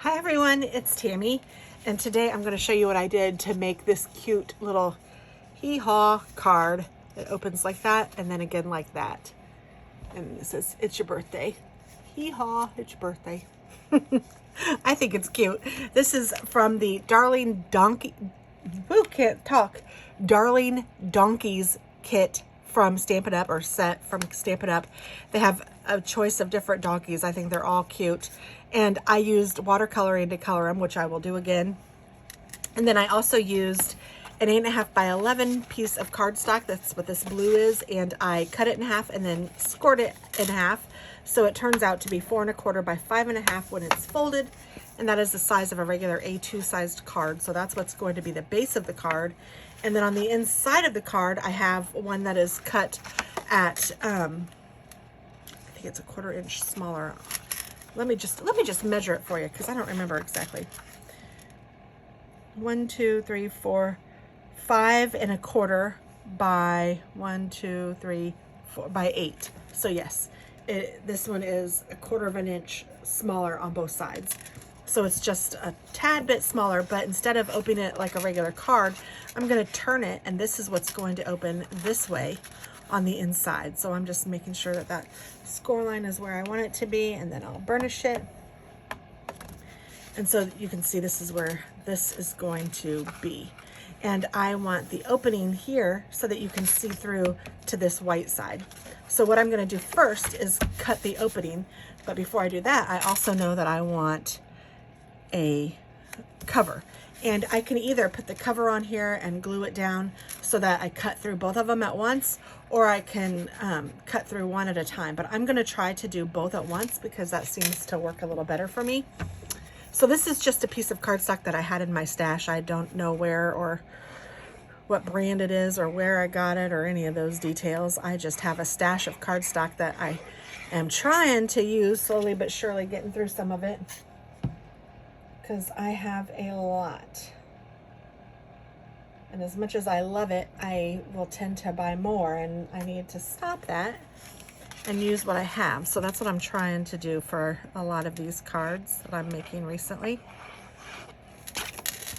Hi everyone, it's Tammy, and today I'm going to show you what I did to make this cute little hee-haw card that opens like that and then again like that. And it says, it's your birthday. Hee-haw, it's your birthday. I think it's cute. This is from the Darling Donkeys kit from Stampin' Up, or set from Stampin' Up. They have a choice of different donkeys. I think they're all cute. And I used watercoloring to color them, which I will do again. And then I also used an 8.5 by 11 piece of cardstock. That's what this blue is. And I cut it in half and then scored it in half. So it turns out to be 4 1/4 by 5 1/2 when it's folded. And that is the size of a regular A2 sized card. So that's what's going to be the base of the card. And then on the inside of the card, I have one that is cut at, I think it's 1/4 inch smaller. Let me just measure it for you because I don't remember exactly. 1, 2, 3, 4, 5 1/4 by 1, 2, 3, 4 by 8. So yes, this one is 1/4 inch smaller on both sides. So it's just a tad bit smaller, but instead of opening it like a regular card, I'm going to turn it, and this is what's going to open this way on the inside. So I'm just making sure that that score line is where I want it to be, and then I'll burnish it. And so you can see this is where this is going to be. And I want the opening here so that you can see through to this white side. So what I'm going to do first is cut the opening. But before I do that, I also know that I want a cover. And I can either put the cover on here and glue it down so that I cut through both of them at once, or I can cut through one at a time. But I'm going to try to do both at once because that seems to work a little better for me. So this is just a piece of cardstock that I had in my stash. I don't know where or what brand it is or where I got it or any of those details. I just have a stash of cardstock that I am trying to use, slowly but surely getting through some of it, because I have a lot. And as much as I love it, I will tend to buy more, and I need to stop that and use what I have. So that's what I'm trying to do for a lot of these cards that I'm making recently.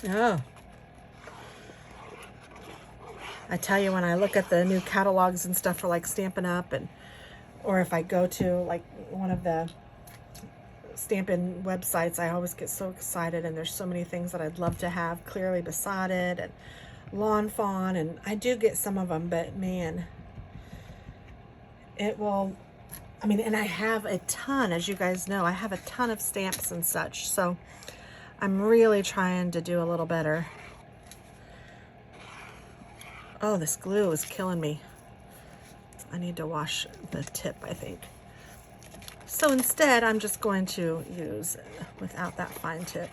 Oh, I tell you, when I look at the new catalogs and stuff for like Stampin' Up, and or if I go to like one of the Stampin' websites, I always get so excited, and there's so many things that I'd love to have clearly besotted and lawn fawn, and I do get some of them, but man, it will, I mean, and I have a ton, as you guys know, I have a ton of stamps and such, so I'm really trying to do a little better. Oh, this glue is killing me. I need to wash the tip, I think. So instead, I'm just going to use without that fine tip.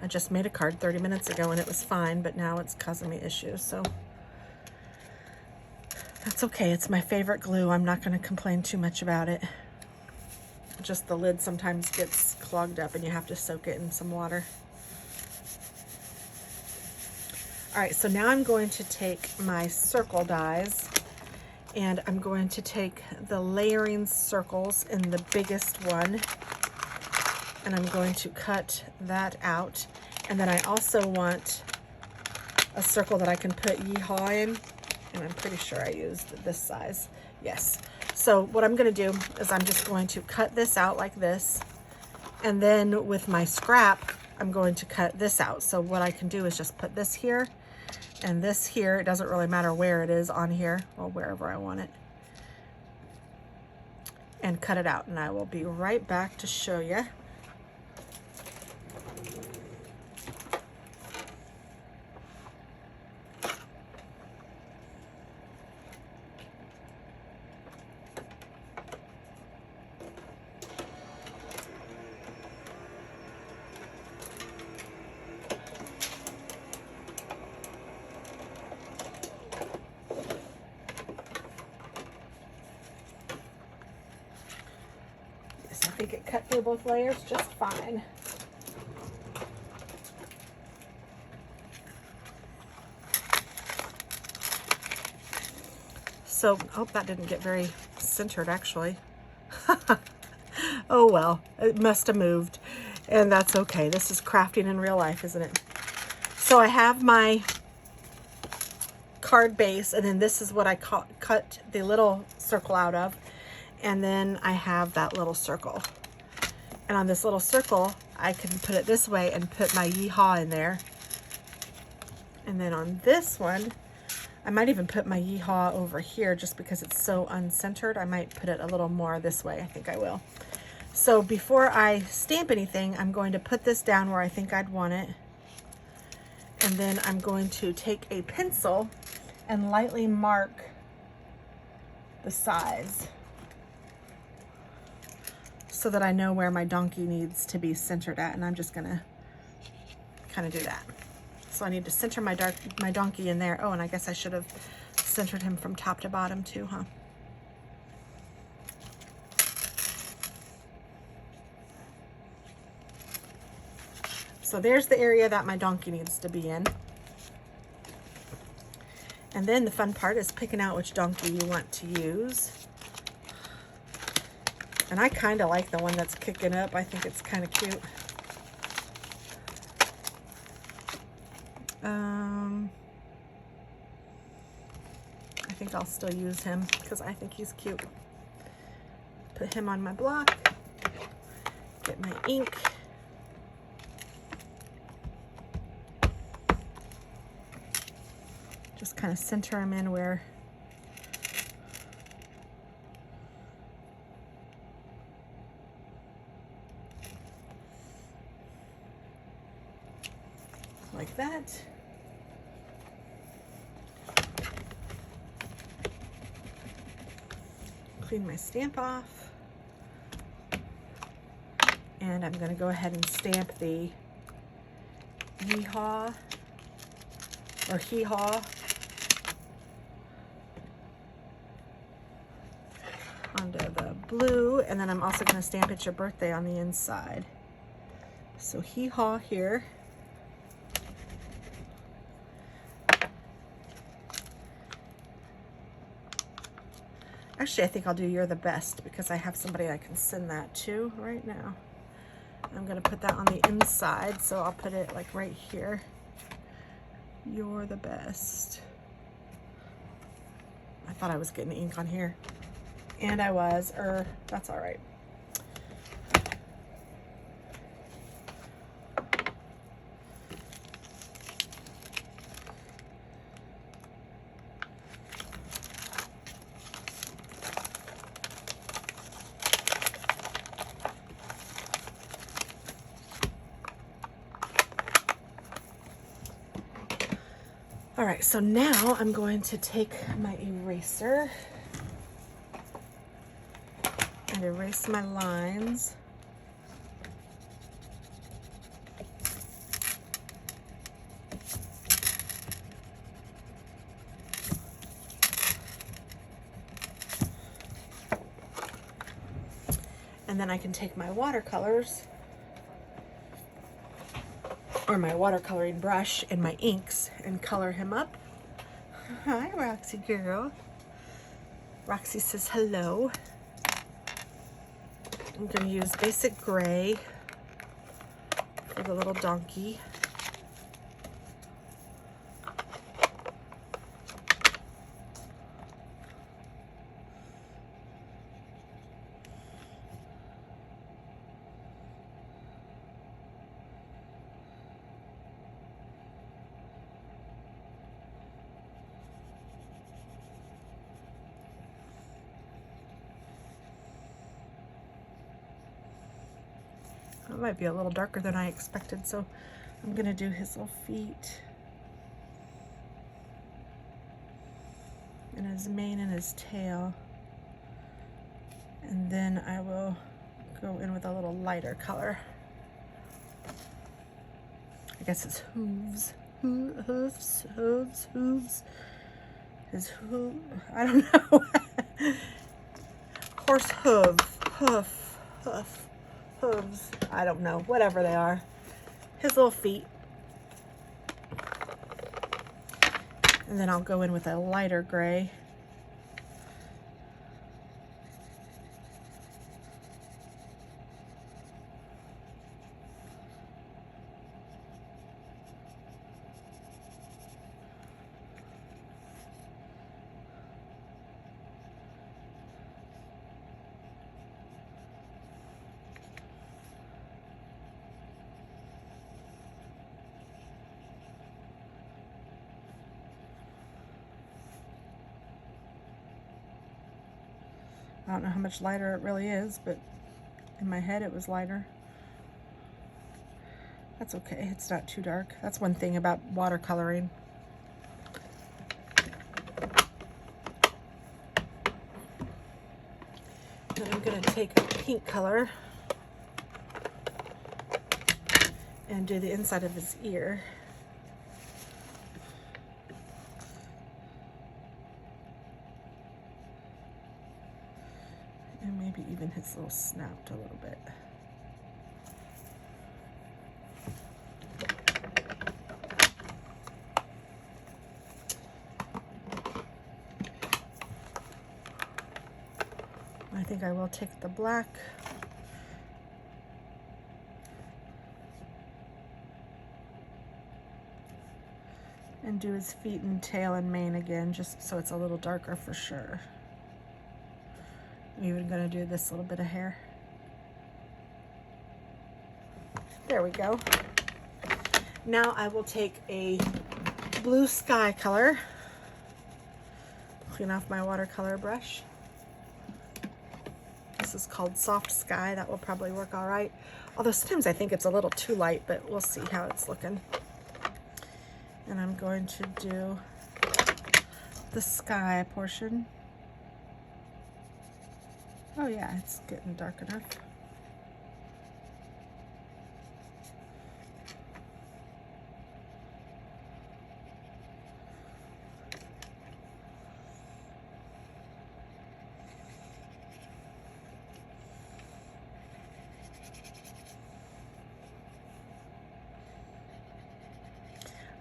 I just made a card 30 minutes ago and it was fine, but now it's causing me issues, so that's okay. It's my favorite glue. I'm not going to complain too much about it. Just the lid sometimes gets clogged up and you have to soak it in some water. All right, so now I'm going to take my circle dies, and I'm going to take the layering circles in the biggest one, and I'm going to cut that out. And then I also want a circle that I can put yeehaw in, and I'm pretty sure I used this size. Yes. So what I'm going to do is I'm just going to cut this out like this, and then with my scrap, I'm going to cut this out. So what I can do is just put this here and this here. It doesn't really matter where it is on here, or wherever I want it, and cut it out. And I will be right back to show you. I think it cut through both layers just fine. So, oh, that didn't get very centered actually. Oh well, it must have moved, and that's okay. This is crafting in real life, isn't it? So I have my card base, and then this is what I cut the little circle out of, and then I have that little circle. And on this little circle, I can put it this way and put my yeehaw in there. And then on this one, I might even put my yeehaw over here just because it's so uncentered. I might put it a little more this way. I think I will. So before I stamp anything, I'm going to put this down where I think I'd want it. And then I'm going to take a pencil and lightly mark the size so that I know where my donkey needs to be centered at. And I'm just gonna kind of do that. So I need to center my donkey in there. Oh, and I guess I should have centered him from top to bottom too, huh? So there's the area that my donkey needs to be in. And then the fun part is picking out which donkey you want to use. And I kind of like the one that's kicking up. I think it's kind of cute. I think I'll still use him because I think he's cute. Put him on my block. Get my ink. Just kind of center him in where like that. Clean my stamp off. And I'm going to go ahead and stamp the yeehaw or hee-haw onto the blue, and then I'm also going to stamp It's Your Birthday on the inside. So hee-haw here. Actually, I think I'll do You're the Best because I have somebody I can send that to right now. I'm going to put that on the inside, so I'll put it like right here. You're the best. I thought I was getting ink on here. And I was, that's all right. All right, so now I'm going to take my eraser and erase my lines. And then I can take my watercolors or my watercoloring brush and my inks and color him up. Hi, Roxy girl. Roxy says hello. I'm going to use basic gray for the little donkey. It might be a little darker than I expected, so I'm gonna do his little feet and his mane and his tail. And then I will go in with a little lighter color. I guess it's hooves. Hooves. His hoof, I don't know. Horse hooves. I don't know, whatever they are. His little feet. And then I'll go in with a lighter gray. I don't know how much lighter it really is, but in my head it was lighter. That's okay, it's not too dark. That's one thing about watercoloring. Then I'm gonna take a pink color and do the inside of his ear. And maybe even his little snout a little bit. I think I will take the black and do his feet and tail and mane again, just so it's a little darker for sure. I'm even gonna do this little bit of hair. There we go. Now I will take a blue sky color, clean off my watercolor brush. This is called Soft Sky. That will probably work all right. Although sometimes I think it's a little too light, but we'll see how it's looking. And I'm going to do the sky portion. Oh yeah, it's getting dark enough.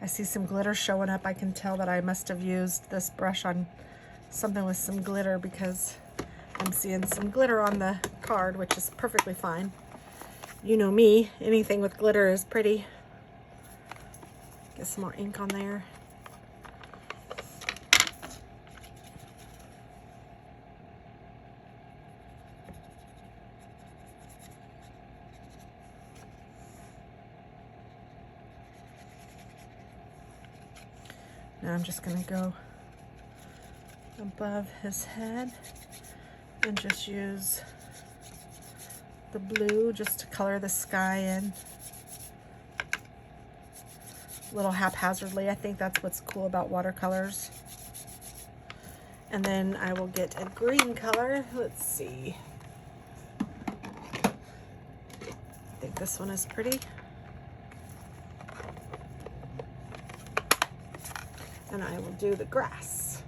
I see some glitter showing up. I can tell that I must have used this brush on something with some glitter because I'm seeing some glitter on the card, which is perfectly fine. You know me, anything with glitter is pretty. Get some more ink on there. Now I'm just gonna go above his head and just use the blue just to color the sky in. A little haphazardly. I think that's what's cool about watercolors. And then I will get a green color. Let's see. I think this one is pretty. And I will do the grass.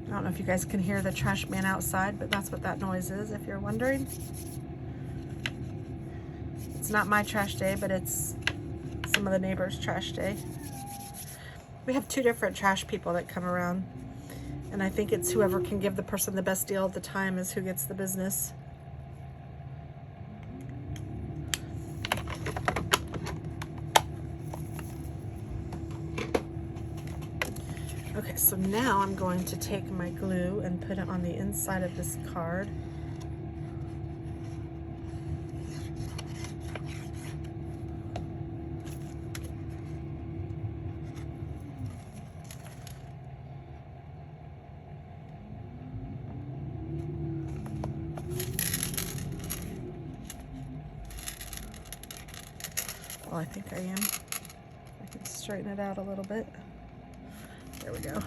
I don't know if you guys can hear the trash man outside, but that's what that noise is, if you're wondering. It's not my trash day, but it's some of the neighbors' trash day. We have two different trash people that come around, and I think it's whoever can give the person the best deal at the time is who gets the business. Okay, so now I'm going to take my glue and put it on the inside of this card. Well, I think I am. I can straighten it out a little bit. There we go.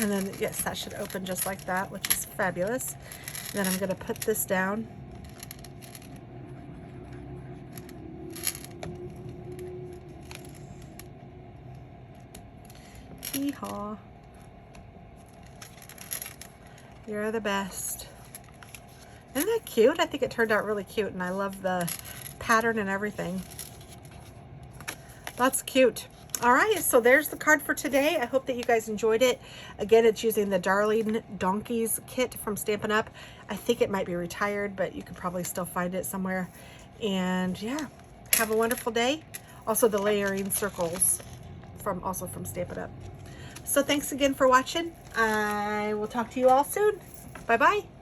And then, yes, that should open just like that, which is fabulous. And then I'm going to put this down. Hee-haw. You're the best. Isn't that cute? I think it turned out really cute, and I love the pattern and everything. That's cute. All right, so there's the card for today. I hope that you guys enjoyed it. Again, it's using the Darling Donkeys kit from Stampin' Up. I think it might be retired, but you could probably still find it somewhere. And yeah, have a wonderful day. Also the layering circles also from Stampin' Up. So thanks again for watching. I will talk to you all soon. Bye-bye.